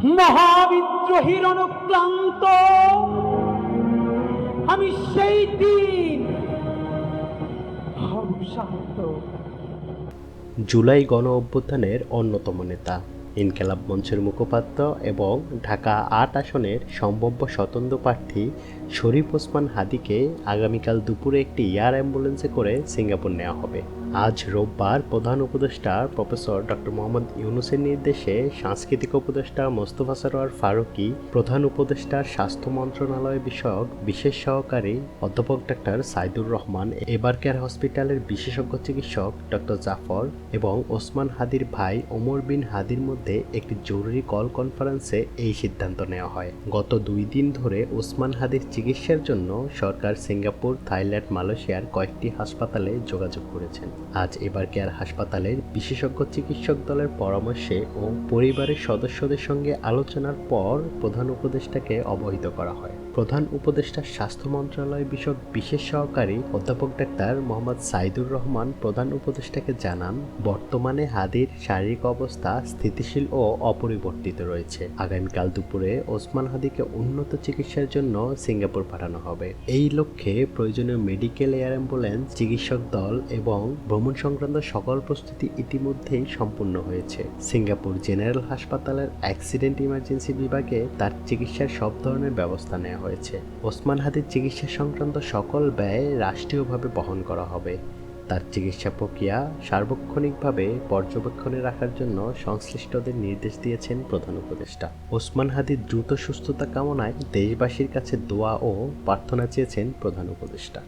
মহাবিদ্রোহীর অনুক্লান্ত আমি সেই দিন হব শান্ত। জুলাই গণ অভ্যুত্থানের অন্যতম নেতা, ইনকিলাব মঞ্চের মুখপাত্র এবং ঢাকা ৮ আসনের সম্ভাব্য স্বতন্ত্র প্রার্থী শরীফ ওসমান হাদিকে আগামীকাল দুপুরে একটি এয়ার অ্যাম্বুলেন্সে করে সিঙ্গাপুর নেওয়া হবে। আজ রোববার প্রধান উপদেষ্টা প্রফেসর ডক্টর মোহাম্মদ ইউনূসের নির্দেশে সাংস্কৃতিক উপদেষ্টা মোস্তফা সরোয়ার ফারুকী, প্রধান উপদেষ্টার স্বাস্থ্য মন্ত্রণালয় বিষয়ক বিশেষ সহকারী অধ্যাপক ডক্টর সাইদুর রহমান, এবার কেয়ার হসপিটালের বিশেষজ্ঞ চিকিৎসক ডক্টর জাফর এবং ওসমান হাদির ভাই ওমর বিন হাদির মধ্যে একটি জরুরি কল কনফারেন্সে এই সিদ্ধান্ত নেওয়া হয়। গত 2 দিন ধরে ওসমান হাদির চিকিৎসার জন্য সরকার সিঙ্গাপুর, থাইল্যান্ড, মালয়েশিয়ার কয়েকটি হাসপাতালে যোগাযোগ করেছেন। আজ এবার কেয়ার হাসপাতালের বিশেষজ্ঞ চিকিৎসক দলের পরামর্শে ও পরিবারের সদস্যদের সঙ্গে আলোচনার পর প্রধান উপদেষ্টাকে অবহিত করা হয়। প্রধান উপদেষ্টার স্বাস্থ্য মন্ত্রণালয় বিষয়ক বিশেষ সহকারী অধ্যাপক ডাক্তার মোহাম্মদ সাইদুর রহমান প্রধান উপদেষ্টাকে জানান, বর্তমানে হাদির শারীরিক অবস্থা স্থিতিশীল ও অপরিবর্তিত রয়েছে। আগামীকাল দুপুরে ওসমান হাদিকে উন্নত চিকিৎসার জন্য সিঙ্গাপুর পাঠানো হবে। এই লক্ষ্যে প্রয়োজনীয় মেডিকেল এয়ার অ্যাম্বুলেন্স, চিকিৎসক দল এবং ভ্রমণ সংক্রান্ত সকল প্রস্তুতি ইতিমধ্যেই সম্পূর্ণ হয়েছে। সিঙ্গাপুর জেনারেল হাসপাতালের অ্যাক্সিডেন্ট ইমার্জেন্সি বিভাগে তার চিকিৎসার সব ধরনের ব্যবস্থা নেওয়া হয়েছে। ওসমান হাদির চিকিৎসা সংক্রান্ত সকল ব্যয় রাষ্ট্রীয়ভাবে বহন করা হবে। তার চিকিৎসা প্রক্রিয়া সার্বক্ষণিকভাবে পর্যবেক্ষণে রাখার জন্য সংশ্লিষ্টদের নির্দেশ দিয়েছেন প্রধান উপদেষ্টা। ওসমান হাদির দ্রুত সুস্থতা কামনায় দেশবাসীর কাছে দোয়া ও প্রার্থনা চেয়েছেন প্রধান উপদেষ্টা।